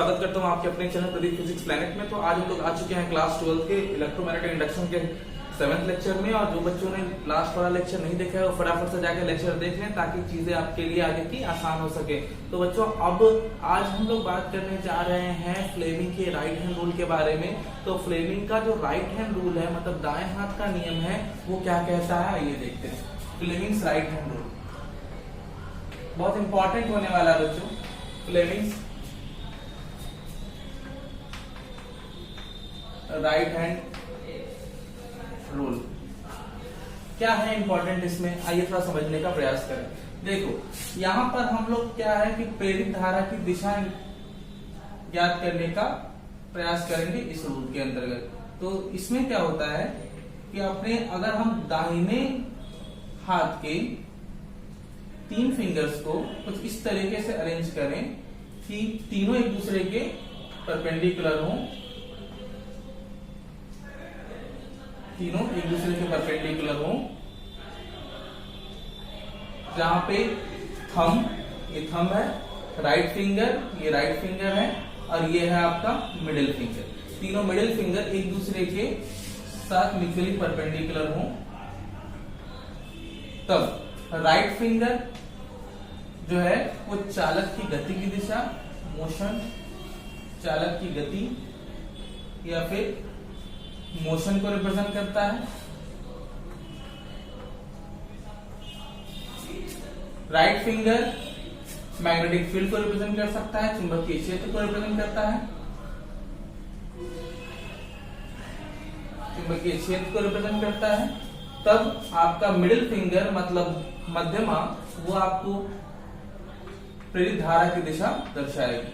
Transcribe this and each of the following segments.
स्वागत करता हूं आपके अपने चैनल प्रदीप फिजिक्स प्लैनेट में। तो आज हम लोग आ चुके हैं क्लास 12 के इलेक्ट्रोमैग्नेटिक इंडक्शन के 7th लेक्चर में। और जो बच्चों ने लास्ट वाला लेक्चर नहीं देखा है वो फटाफट से जाकर लेक्चर देख लें ताकि चीजें आपके लिए आगे की आसान हो सके। तो बच्चों अब आज हम लोग बात करने जा रहे हैं फ्लेमिंग के राइट हैंड रूल के बारे में। तो फ्लेमिंग का जो राइट हैंड रूल है, मतलब दाएं हाथ का नियम है, वो क्या कहता है आइए देखते हैं। फ्लेमिंग्स राइट हैंड रूल बहुत इंपॉर्टेंट होने वाला है बच्चों। फ्लेमिंग्स राइट हैंड रूल क्या है इंपॉर्टेंट इसमें, आइए थोड़ा समझने का प्रयास करें। देखो यहां पर हम लोग क्या है कि प्रेरित धारा की दिशा ज्ञात करने का प्रयास करेंगे इस रूल के अंतर्गत। तो इसमें क्या होता है कि अपने अगर हम दाहिने हाथ के 3 फिंगर्स को कुछ इस तरीके से अरेंज करें कि तीनों एक दूसरे के परपेंडिकुलर हों, तीनों एक दूसरे के परपेंडिकुलर हों, जहां पे ये थंब है, राइट फिंगर, ये राइट फिंगर है और ये है आपका मिडिल फिंगर। तीनों मिडिल फिंगर एक दूसरे के साथ म्यूचुअली परपेंडिकुलर हों। तब राइट फिंगर जो है वो चालक की गति की दिशा, मोशन, चालक की गति या फिर मोशन को रिप्रेजेंट करता है। राइट फिंगर मैग्नेटिक फील्ड को रिप्रेजेंट कर सकता है, चुंबकीय क्षेत्र को रिप्रेजेंट करता है, चुंबकीय क्षेत्र को रिप्रेजेंट करता है। तब आपका मिडिल फिंगर मतलब मध्यमा वो आपको प्रेरित धारा की दिशा दर्शाएगी,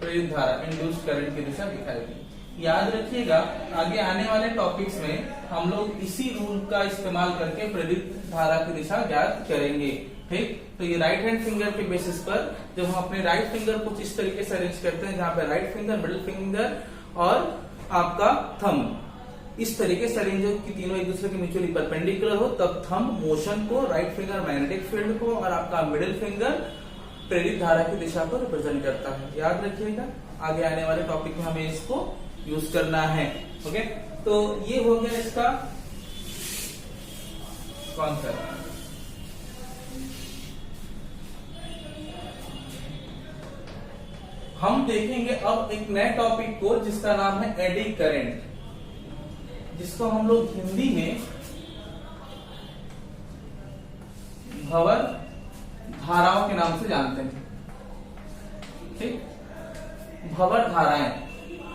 प्रेरित धारा इंड्यूस्ड करंट की दिशा दिखाएगी। याद रखिएगा आगे आने वाले टॉपिक्स में हम लोग इसी रूल का इस्तेमाल करके प्रेरित धारा की दिशा ज्ञात करेंगे। ठीक, तो ये राइट हैंड फिंगर के बेसिस पर जब हम अपने राइट फिंगर कुछ इस तरीके से अरेंज करते हैं, जहां पे राइट फिंगर, मिडिल फिंगर और आपका थंब इस तरीके से अरेंज हो कि तीनों एक दूसरे के म्यूचुअली परपेंडिकुलर हो, तब थंब मोशन को, राइट फिंगर मैग्नेटिक फील्ड को और आपका मिडिल फिंगर प्रेरित धारा की दिशा को रिप्रेजेंट करता है। याद रखिएगा आगे आने वाले टॉपिक में हमें इसको यूज करना है। ओके, तो ये हो गया इसका कॉन्सेप्ट। हम देखेंगे अब एक नए टॉपिक को जिसका नाम है एडी करंट, जिसको हम लोग हिंदी में भंवर धाराओं के नाम से जानते हैं। ठीक, भंवर धाराएं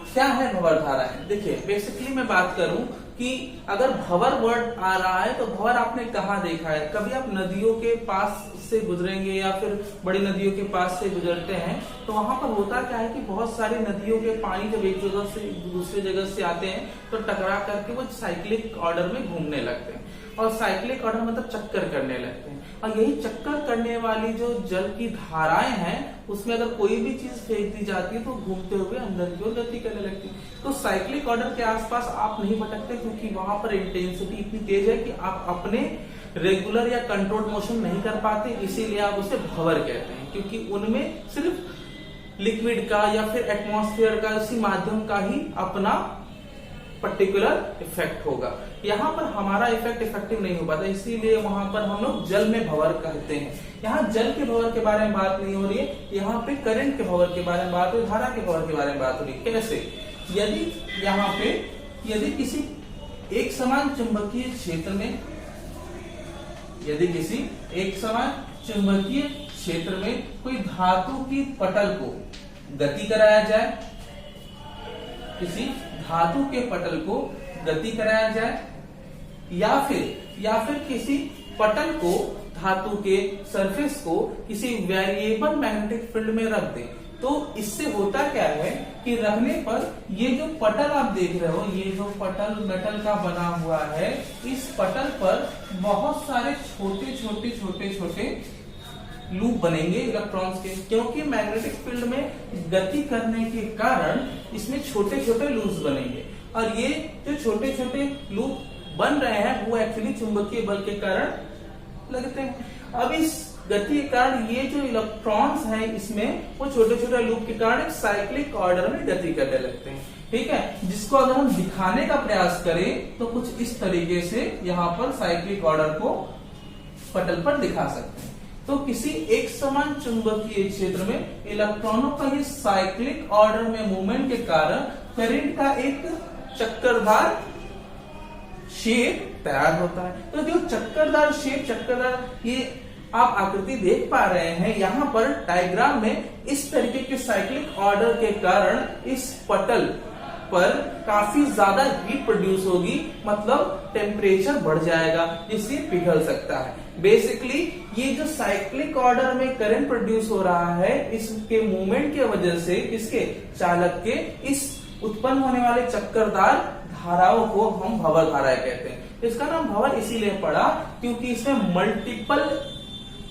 क्या है? भंवर धाराएं देखिए, बेसिकली मैं बात करूं कि अगर भंवर वर्ड आ रहा है तो भंवर आपने कहाँ देखा है? कभी आप नदियों के पास से गुजरेंगे या फिर बड़ी नदियों के पास से गुजरते हैं तो वहां पर होता क्या है कि बहुत सारी नदियों के पानी जब एक जगह से दूसरी जगह से आते हैं तो टकरा करके वो साइक्लिक ऑर्डर में घूमने लगते हैं। और साइक्लिक ऑर्डर मतलब चक्कर करने लगते हैं। और यही चक्कर करने वाली जो जल की धाराएं हैं उसमें अगर कोई भी चीज फेंक दी जाती है तो घूमते हुए अंदर की ओर गति करने लगती है। तो साइक्लिक ऑर्डर के आसपास आप नहीं भटकते क्योंकि वहां पर इंटेंसिटी इतनी तेज है कि आप अपने रेगुलर या कंट्रोल मोशन नहीं कर पाते, इसीलिए आप उसे भंवर कहते हैं। क्योंकि उनमें सिर्फ लिक्विड का या फिर एटमॉस्फेयर का इसी माध्यम का ही अपना पर्टिकुलर इफेक्ट होगा। यहाँ पर हमारा इफेक्ट इफेक्टिव नहीं हो पाता, इसीलिए वहां पर हम लोग जल में भंवर कहते हैं। यहाँ जल के भंवर के बारे में बात नहीं हो रही है, यहाँ पे करंट के भंवर के बारे में बात हो रही है, धारा के भंवर के बारे में बात हो रही है। कैसे? यदि यहाँ पे यदि किसी एक समान चुंबकीय क्षेत्र में, यदि किसी एक समान चुंबकीय क्षेत्र में कोई धातु की पटल को गति कराया जाए, किसी धातु के पटल को गति कराया जाए या फिर किसी पटल को, धातु के सरफेस को किसी वेरिएबल मैग्नेटिक फील्ड में रख दें, तो इससे होता क्या है कि रखने पर ये जो पटल आप देख रहे हो, ये जो पटल मेटल का बना हुआ है, इस पटल पर बहुत सारे छोटे लूप बनेंगे इलेक्ट्रॉन्स के, क्योंकि मैग्नेटिक फील्ड में गति करने के कारण इसमें छोटे लूप्स बनेंगे। और ये जो छोटे लूप बन रहे हैं वो एक्चुअली चुंबकीय बल के कारण लगते हैं। अब इस गति के कारण ये जो इलेक्ट्रॉन्स हैं इसमें वो छोटे छोटे लूप के कारण एक साइक्लिक ऑर्डर में गति करने लगते हैं। ठीक है, जिसको अगर हम दिखाने का प्रयास करें तो कुछ इस तरीके से यहाँ पर साइक्लिक ऑर्डर को पटल पर दिखा सकते हैं। तो किसी एक समान चुंबकीय क्षेत्र में इलेक्ट्रॉनों का ये साइक्लिक ऑर्डर में मूवमेंट के कारण करंट का एक चक्करदार शेप तैयार होता है। तो जो चक्करदार शेप, चक्करदार ये आप आकृति देख पा रहे हैं यहाँ पर डायग्राम में, इस तरीके के साइक्लिक ऑर्डर के कारण इस पटल पर काफी ज्यादा हीट प्रोड्यूस होगी, मतलब टेम्परेचर बढ़ जाएगा जिससे पिघल सकता है। बेसिकली ये जो साइक्लिक ऑर्डर में करंट प्रोड्यूस हो रहा है इसके मूवमेंट की वजह से, इसके चालक के इस उत्पन्न होने वाले चक्करदार धाराओं को हम भंवर धाराएं कहते हैं। इसका नाम भंवर इसीलिए पड़ा क्योंकि इसमें मल्टीपल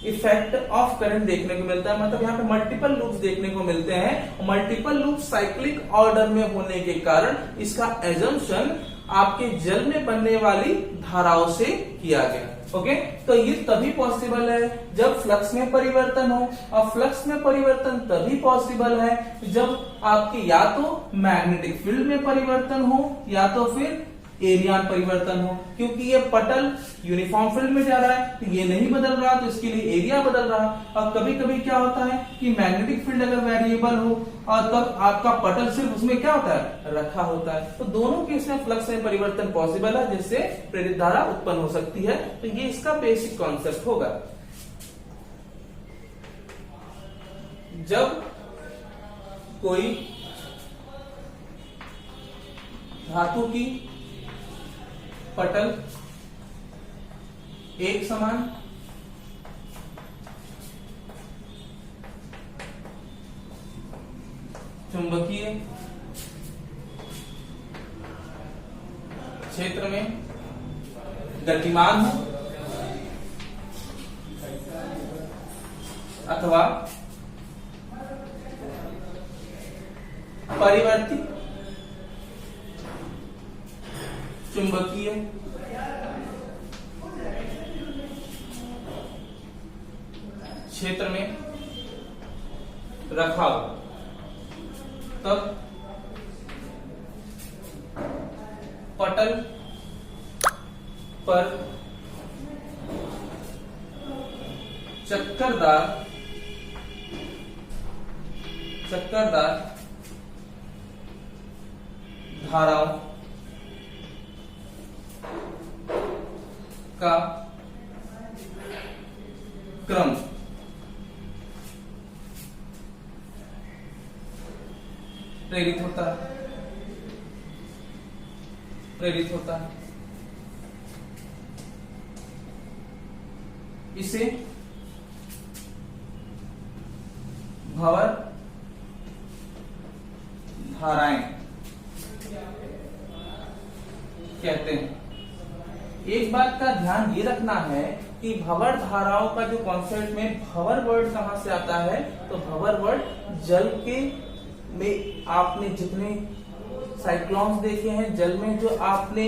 इफेक्ट ऑफ करंट देखने को मिलता है, मतलब यहाँ पे मल्टीपल लूप्स देखने को मिलते हैं। मल्टीपल लूप साइक्लिक ऑर्डर में होने के कारण इसका एजम्पशन आपके जल में बनने वाली धाराओं से किया गया। ओके, तो ये तभी पॉसिबल है जब फ्लक्स में परिवर्तन हो, और फ्लक्स में परिवर्तन तभी पॉसिबल है जब आपके या तो मैग्नेटिक फील्ड में परिवर्तन हो या तो फिर एरिया परिवर्तन हो। क्योंकि ये पटल यूनिफॉर्म फील्ड में जा रहा है तो ये नहीं बदल रहा, तो इसके लिए एरिया बदल रहा। और कभी कभी क्या होता है कि मैग्नेटिक फील्ड अगर वेरिएबल हो और तब आपका पटल सिर्फ उसमें क्या होता है, रखा होता है। तो दोनों केस में फ्लक्स में परिवर्तन पॉसिबल है जिससे प्रेरित धारा उत्पन्न हो सकती है। तो ये इसका बेसिक कॉन्सेप्ट होगा। जब कोई धातु की पटल एक समान चुंबकीय क्षेत्र में गतिमान हो अथवा परिवर्तित चुंबकीय क्षेत्र में रखा हो तब पटल पर चक्करदार धाराओं का क्रम प्रेरित होता है। इसे भंवर धाराएं कहते हैं। एक बात का ध्यान ये रखना है कि भंवर धाराओं का जो कॉन्सेप्ट में भंवर वर्ड कहां से आता है, तो भंवर वर्ड जल के में आपने जितने साइक्लोन्स देखे हैं, जल में जो आपने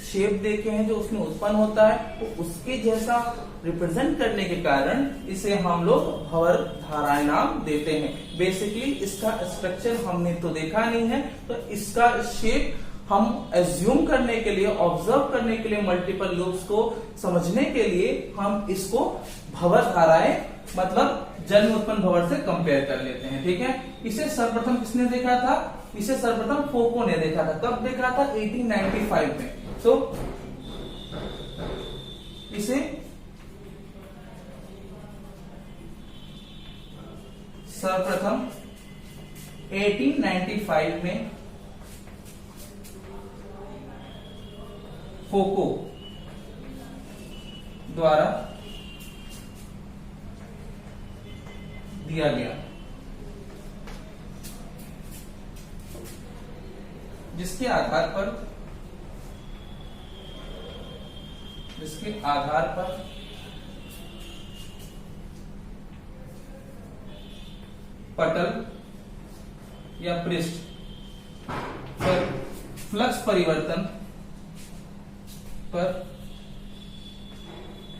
शेप देखे हैं जो उसमें उत्पन्न होता है, तो उसके जैसा रिप्रेजेंट करने के कारण इसे हम लोग भंवर धाराएं नाम देते हैं। बेसिकली इसका स्ट्रक्चर हमने तो देखा नहीं है, तो इसका शेप हम एज्यूम करने के लिए, ऑब्जर्व करने के लिए, मल्टीपल लूप्स को समझने के लिए हम इसको भंवर धाराएं मतलब जल में उत्पन्न भंवर से कंपेयर कर लेते हैं। ठीक है, इसे सर्वप्रथम किसने देखा था? इसे सर्वप्रथम फोको ने देखा था। कब देखा था? 1895 में। तो इसे सर्वप्रथम 1895 में फोको द्वारा दिया गया, जिसके आधार पर पटल या पृष्ठ पर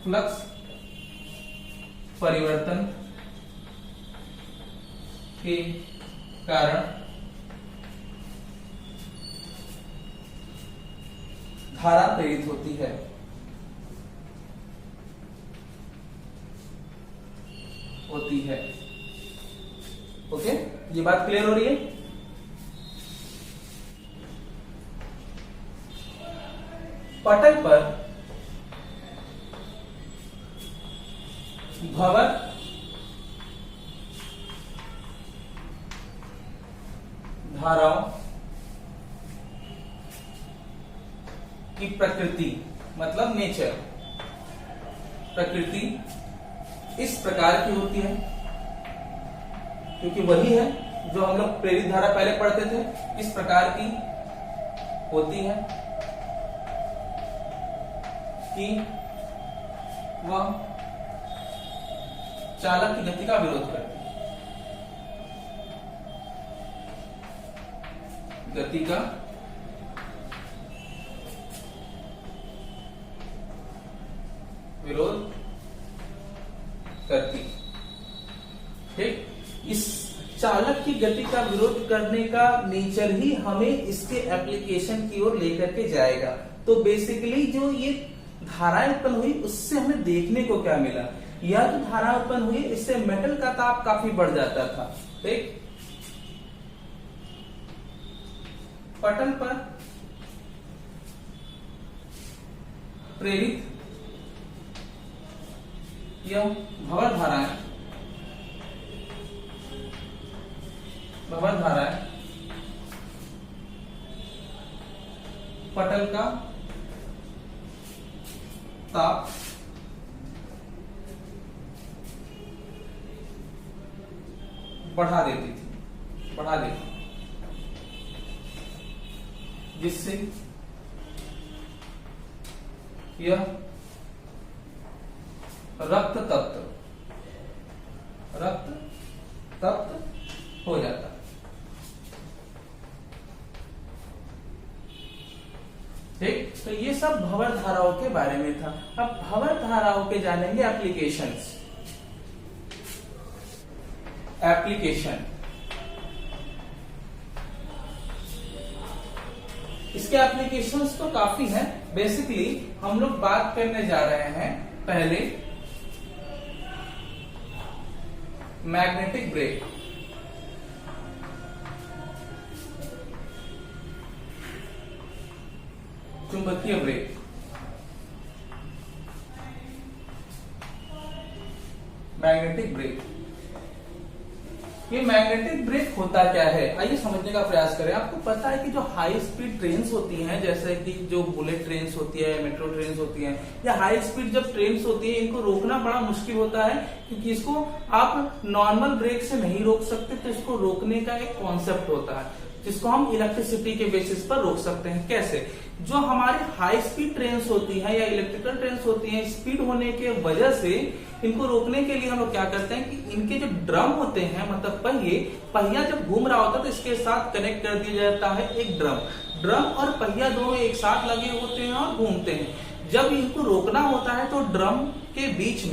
फ्लक्स परिवर्तन के कारण धारा प्रेरित होती है। ओके, ये बात क्लियर हो रही है? पटल पर भंवर धाराओं की प्रकृति मतलब नेचर, प्रकृति इस प्रकार की होती है, क्योंकि वही है जो हम लोग प्रेरित धारा पहले पढ़ते थे, इस प्रकार की होती है कि वह चालक की गति का विरोध करती है, गति का विरोध करती। ठीक, इस चालक की गति का विरोध करने का नेचर ही हमें इसके एप्लीकेशन की ओर लेकर के जाएगा। तो बेसिकली जो ये धाराएं उत्पन्न हुई उससे हमें देखने को क्या मिला, यह जो धारा उत्पन्न हुई इससे मेटल का ताप काफी बढ़ जाता था। ठीक, पटल पर प्रेरित यह भंवर धाराएं पटल का ताप बढ़ा देती, जिससे यह रक्त तप्त हो जाता। ठीक, तो ये सब भंवर धाराओं के बारे में था। अब भंवर धाराओं के जानेंगे एप्लीकेशंस। इसके एप्लीकेशंस तो काफी हैं। बेसिकली हम लोग बात करने जा रहे हैं पहले मैग्नेटिक ब्रेक। चुंबकीय ब्रेक। मैग्नेटिक ब्रेक, ये मैग्नेटिक ब्रेक होता क्या है आइए समझने का प्रयास करें। आपको पता है कि जो हाई स्पीड ट्रेन्स होती हैं, जैसे कि जो बुलेट ट्रेन्स होती है, मेट्रो ट्रेन्स होती हैं, या हाई स्पीड जब ट्रेन्स होती है, इनको रोकना बड़ा मुश्किल होता है, क्योंकि इसको आप नॉर्मल ब्रेक से नहीं रोक सकते। तो इसको रोकने का एक कॉन्सेप्ट होता है जिसको हम इलेक्ट्रिसिटी के बेसिस पर रोक सकते हैं। कैसे? जो हमारी हाई स्पीड ट्रेन्स होती हैं या इलेक्ट्रिकल ट्रेन्स होती हैं, स्पीड होने के वजह से इनको रोकने के लिए हम लोग क्या करते हैं कि इनके जो ड्रम होते हैं, मतलब पहिया जब घूम रहा होता है तो इसके साथ कनेक्ट कर दिया जाता है एक ड्रम और पहिया दोनों एक साथ लगे होते हैं और घूमते हैं। जब इनको रोकना होता है तो ड्रम के बीच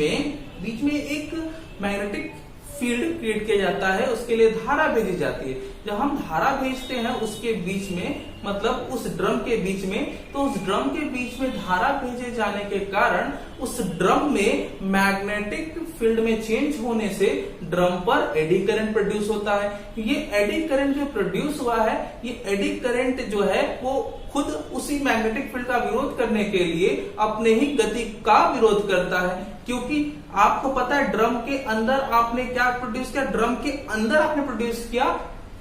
में एक मैग्नेटिक फील्ड क्रिएट किया जाता है, उसके लिए धारा भेजी जाती है। जब हम धारा भेजते हैं उसके बीच में, मतलब उस ड्रम के बीच में, तो उस ड्रम के बीच में धारा भेजे जाने के कारण उस ड्रम में मैग्नेटिक फील्ड में चेंज होने से ड्रम पर एडी करंट प्रोड्यूस होता है। ये एडी करंट जो प्रोड्यूस हुआ है, ये एडी करंट जो है वो खुद उसी मैग्नेटिक फील्ड का विरोध करने के लिए अपने ही गति का विरोध करता है। क्योंकि आपको पता है ड्रम के अंदर आपने क्या प्रोड्यूस किया, ड्रम के अंदर आपने प्रोड्यूस किया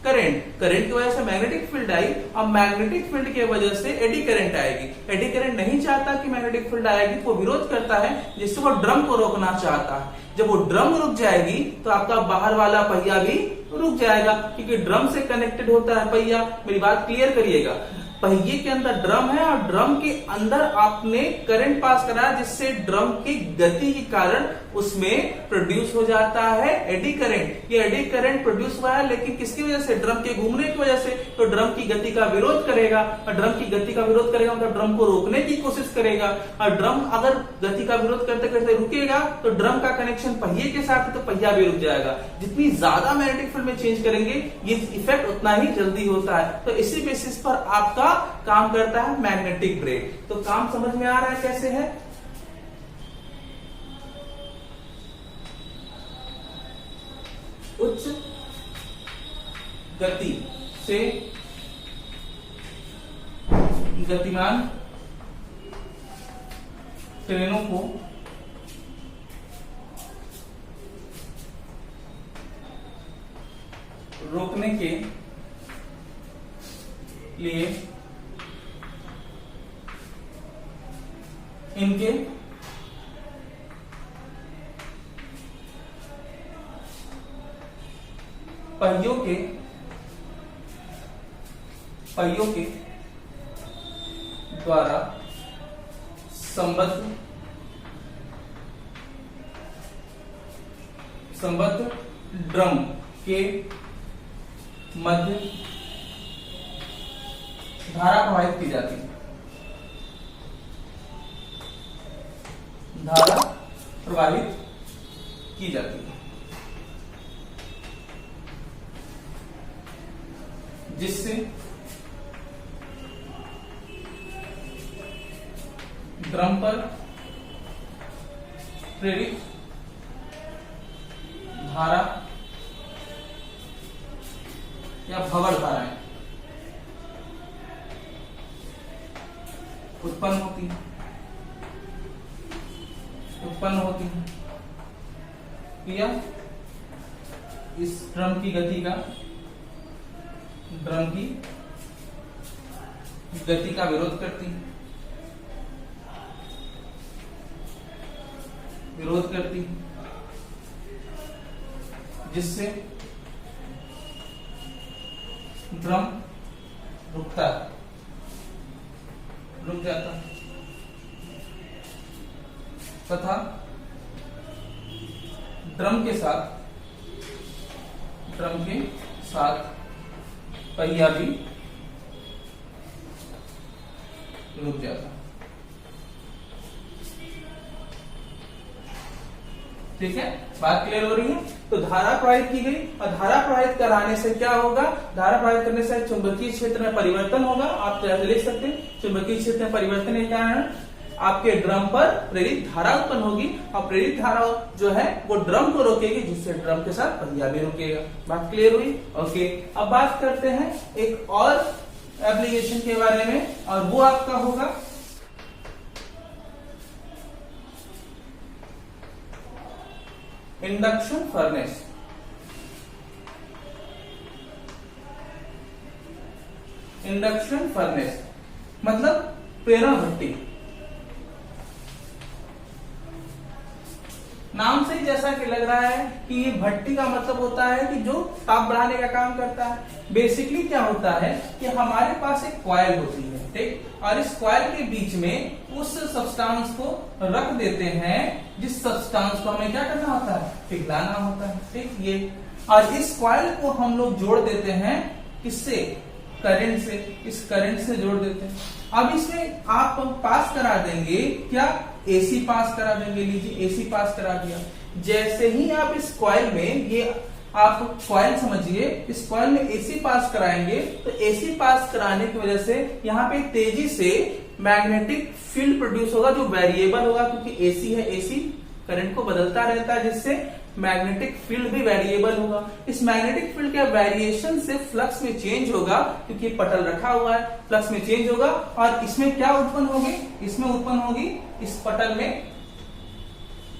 करंट की वजह से मैग्नेटिक फील्ड आई। अब मैग्नेटिक फील्ड की वजह से एडी करंट आएगी। एडी करंट नहीं चाहता कि मैग्नेटिक फील्ड आएगी, वो विरोध करता है, जिससे वो ड्रम को रोकना चाहता है। जब वो ड्रम रुक जाएगी तो आपका बाहर वाला पहिया भी रुक जाएगा, क्योंकि ड्रम से कनेक्टेड होता है पहिया। मेरी बात क्लियर करिएगा। पहिए के अंदर ड्रम है और ड्रम के अंदर आपने करंट पास करा जिससे ड्रम की गति के कारण उसमें प्रोड्यूस हो जाता है एडी करंट। ये एडी करंट प्रोड्यूस हुआ है लेकिन किसकी वजह से? ड्रम के घूमने की वजह से। तो ड्रम की गति का विरोध करेगा और ड्रम की गति का विरोध करेगा मतलब ड्रम को रोकने की कोशिश करेगा और ड्रम अगर गति का विरोध करते करते रुकेगा तो ड्रम का कनेक्शन पहिए के साथ है तो पहिया भी रुक जाएगा। जितनी ज्यादा मैग्नेटिक फील्ड में चेंज करेंगे ये इफेक्ट उतना ही जल्दी होता है। तो इसी बेसिस पर आपका काम करता है मैग्नेटिक ब्रेक। तो काम समझ में आ रहा है कैसे है? उच्च गति से गतिमान ट्रेनों को रोकने के लिए इनके पहियों के द्वारा संबद्ध ड्रम के मध्य धारा प्रवाहित की जाती है। धारा प्रवाहित की जाती है जिससे ड्रम पर प्रेरित धारा या भंवर धाराएं उत्पन्न होती है या इस ड्रम की गति का विरोध करती है जिससे ड्रम रुक जाता है तथा ड्रम के साथ पहिया भी रुक जाता। ठीक है, बात क्लियर हो रही है? तो धारा प्रवाहित की गई और धारा प्रवाहित कराने से क्या होगा? धारा प्रवाहित करने से चुंबकीय क्षेत्र में परिवर्तन होगा। आप जैसे लिख सकते हैं चुंबकीय क्षेत्र में परिवर्तन के कारण आपके ड्रम पर प्रेरित धारा उत्पन्न होगी और प्रेरित धारा जो है वो ड्रम को रोकेगी जिससे ड्रम के साथ पहिया भी रुकेगा। बात क्लियर हुई? ओके, अब बात करते हैं एक और एप्लीकेशन के बारे में और वो आपका होगा इंडक्शन फर्नेस। इंडक्शन फर्नेस मतलब प्रेरण भट्टी। नाम से ही जैसा कि लग रहा है कि ये भट्टी का मतलब होता है कि जो ताप बढ़ाने का काम करता है। बेसिकली क्या होता है कि हमारे पास एक कॉइल होती है, ठीक, और इस कॉइल के बीच में उस सब्सटेंस को रख देते हैं जिस सब्सटेंस को हमें क्या करना होता है? पिघलाना होता है, ठीक। ये और इस कॉइल को हम लोग जोड़ देते हैं किससे? करंट से। इस करंट से जोड़ देते हैं। अब इसमें आप पास करा देंगे क्या? एसी पास करा देंगे। लीजिए एसी पास करा दिया। जैसे ही आप इस कॉइल में, ये आप कॉइल समझिए, इस कॉइल में एसी पास कराएंगे तो एसी पास कराने की वजह से यहाँ पे तेजी से मैग्नेटिक फील्ड प्रोड्यूस होगा जो वेरिएबल होगा क्योंकि एसी है। एसी करंट को बदलता रहता है जिससे मैग्नेटिक फील्ड भी वेरिएबल होगा। इस मैग्नेटिक फील्ड के वेरिएशन से फ्लक्स में चेंज होगा क्योंकि पटल रखा हुआ है, फ्लक्स में चेंज होगा और इसमें क्या उत्पन्न होगी? इसमें उत्पन्न होगी इस पटल में,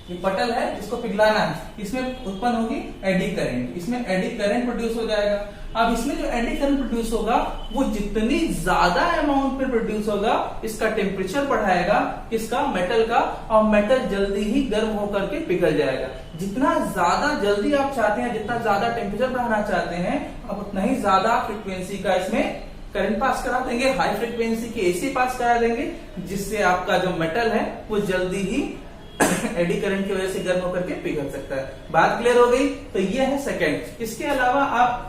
ये पटल है जिसको पिघलाना है, इसमें उत्पन्न होगी एडी करंट। इसमें एडी करंट प्रोड्यूस हो जाएगा। अब इसमें जो एडी करंट प्रोड्यूस होगा वो जितनी ज्यादा अमाउंट में प्रोड्यूस होगा इसका टेम्परेचर बढ़ाएगा, किसका? मेटल का, और मेटल जल्दी ही गर्म होकर के पिघल जाएगा। जितना ज्यादा जल्दी आप चाहते हैं, जितना ज्यादा टेम्परेचर बढ़ाना चाहते हैं, आप उतना ही ज्यादा फ्रीक्वेंसी का इसमें करंट पास करा देंगे, हाई फ्रिक्वेंसी की एसी पास करा देंगे, जिससे आपका जो मेटल है वो जल्दी ही एडी करंट की वजह से गर्म होकर के पिघल सकता है। बात क्लियर हो गई? तो ये है सेकंड। इसके अलावा आप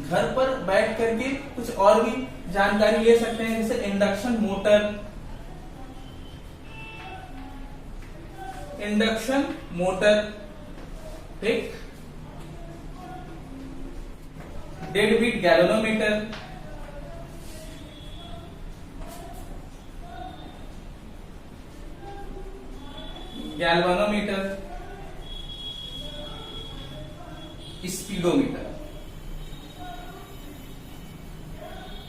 घर पर बैठ करके कुछ और भी जानकारी ले सकते हैं, जैसे इंडक्शन मोटर, ठीक, डेड बीट गैल्वेनोमीटर, स्पीडोमीटर,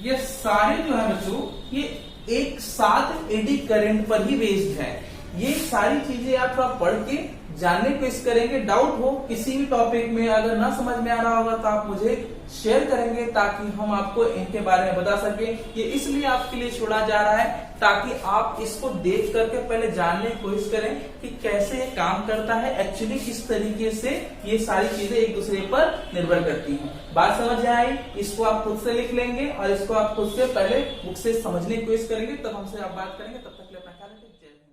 ये सारे जो है बच्चों ये एक साथ एडी करंट पर ही बेस्ड है। ये सारी चीजें आप थोड़ा पढ़ के जानने की कोशिश करेंगे। डाउट हो किसी भी टॉपिक में, अगर ना समझ में आ रहा होगा तो आप मुझे शेयर करेंगे ताकि हम आपको इनके बारे में बता सके। ये इसलिए आपके लिए छोड़ा जा रहा है ताकि आप इसको देख करके पहले जानने की कोशिश करें कि कैसे ये काम करता है, एक्चुअली किस तरीके से ये सारी चीजें एक दूसरे पर निर्भर करती हैं। बात समझ में आई? इसको आप खुद से लिख लेंगे और इसको आप खुद से पहले बुक से समझने की कोशिश करेंगे, तब हमसे आप बात करेंगे। तब तक के लिए अपना ख्याल रखिए। जय हिंद।